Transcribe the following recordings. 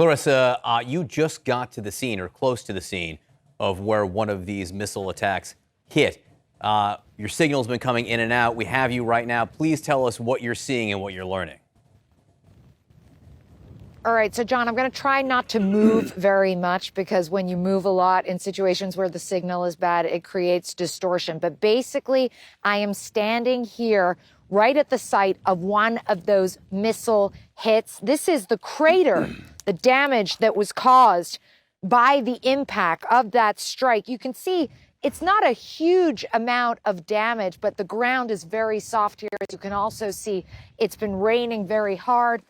Clarissa, you just got to the scene or close to the scene of where one of these missile attacks hit. Your signal's been coming in and out. We have you right now. Please tell us what you're seeing and what you're learning. All right, so John, I'm going to try not to move very much because when you move a lot in situations where the signal is bad, it creates distortion. But basically, I am standing here right at the site of one of those missile hits. This is the crater, the damage that was caused by the impact of that strike. You can see it's not a huge amount of damage, but the ground is very soft here. As you can also see, it's been raining very hard.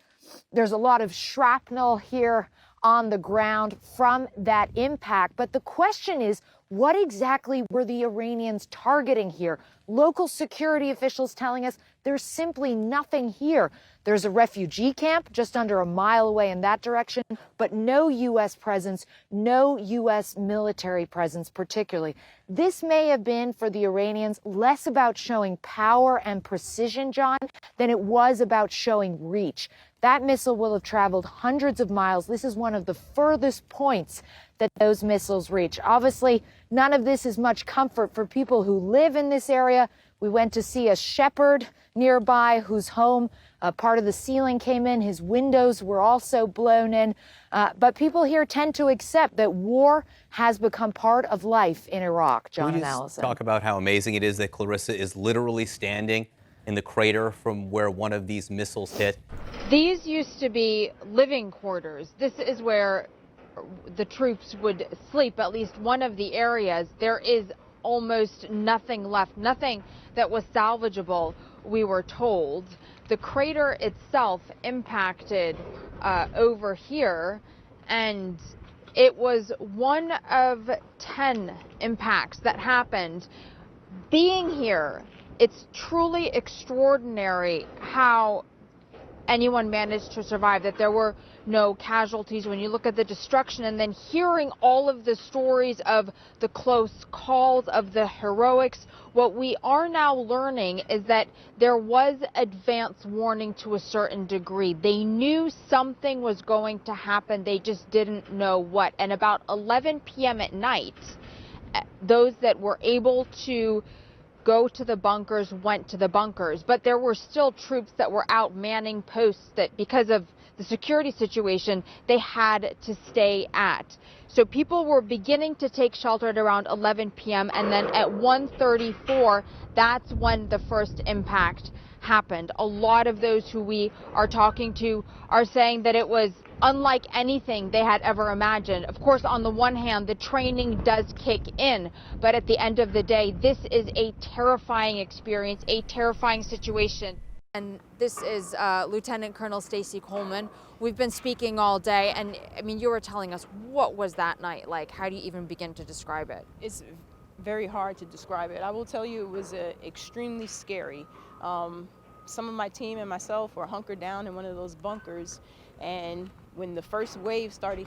There's a lot of shrapnel here on the ground from that impact. But the question is, what exactly were the Iranians targeting here? Local security officials telling us there's simply nothing here. There's a refugee camp just under a mile away in that direction, but no U.S. presence, no U.S. military presence particularly. This may have been for the Iranians less about showing power and precision, John, than it was about showing reach. That missile will have traveled hundreds of miles. This is one of the furthest points that those missiles reach. Obviously, none of this is much comfort for people who live in this area. We went to see a shepherd nearby whose home, part of the ceiling came in. His windows were also blown in. But people here tend to accept that war has become part of life in Iraq, John and Allison. Talk about how amazing it is that Clarissa is literally standing in the crater from where one of these missiles hit. These used to be living quarters. This is where the troops would sleep, at least one of the areas. There is almost nothing left, nothing that was salvageable, we were told. The crater itself impacted over here, and it was one of 10 impacts that happened. Being here, it's truly extraordinary how anyone managed to survive, that there were no casualties. When you look at the destruction and then hearing all of the stories of the close calls, of the heroics, what we are now learning is that there was advance warning to a certain degree. They knew something was going to happen, they just didn't know what. And about 11 p.m. at night, those that were able to go to the bunkers went to the bunkers, but there were still troops that were out manning posts that, because of the security situation, they had to stay at. So people were beginning to take shelter at around 11 p.m. and then at 1:34, that's when the first impact happened. A lot of those who we are talking to are saying that it was unlike anything they had ever imagined. Of course, on the one hand, the training does kick in, but at the end of the day, this is a terrifying experience, a terrifying situation. And this is Lieutenant Colonel Stacy Coleman. We've been speaking all day, and I mean, you were telling us, what was that night like? How do you even begin to describe it? It's very hard to describe it. I will tell you it was extremely scary. Some of my team and myself were hunkered down in one of those bunkers, and when the first wave started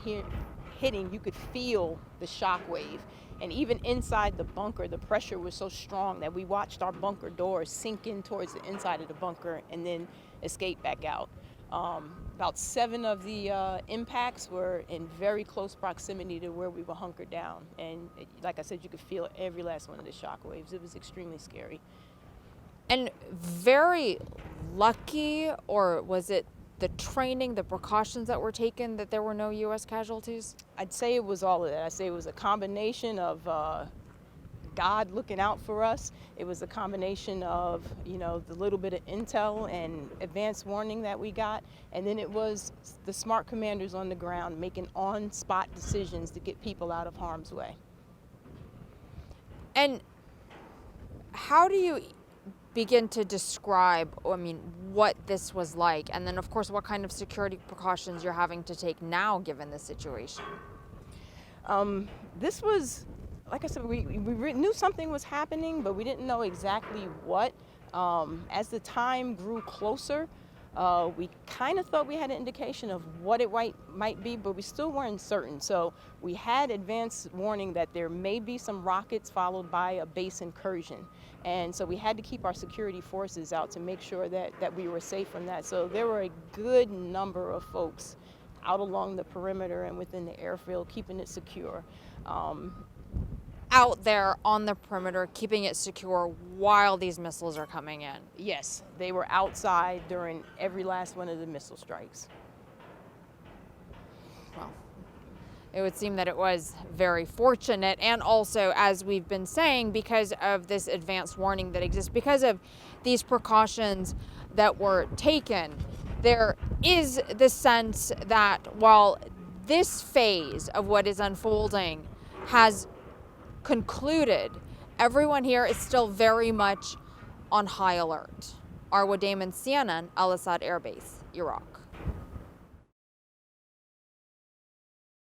hitting, you could feel the shock wave. And even inside the bunker, the pressure was so strong that we watched our bunker doors sink in towards the inside of the bunker and then escape back out. About 7 of the impacts were in very close proximity to where we were hunkered down. And like I said, you could feel every last one of the shock waves. It was extremely scary. And very lucky, or was it the training, the precautions that were taken, that there were no U.S. casualties? I'd say it was all of that. I'd say it was a combination of God looking out for us. It was a combination of, you know, the little bit of intel and advance warning that we got. And then it was the smart commanders on the ground making on-spot decisions to get people out of harm's way. And how do you begin to describe, I mean, what this was like, and then of course what kind of security precautions you're having to take now given the situation? This was, like I said, we knew something was happening, but we didn't know exactly what. As the time grew closer, we kind of thought we had an indication of what it might be, but we still weren't certain. So we had advance warning that there may be some rockets followed by a base incursion. And so we had to keep our security forces out to make sure that we were safe from that. So there were a good number of folks out along the perimeter and within the airfield, keeping it secure. Out there on the perimeter, keeping it secure while these missiles are coming in. Yes, they were outside during every last one of the missile strikes. Well, it would seem that it was very fortunate, and also, as we've been saying, because of this advanced warning that exists, because of these precautions that were taken, there is the sense that while this phase of what is unfolding has concluded, everyone here is still very much on high alert. Arwa Damon, CNN, Al Assad Air Base, Iraq.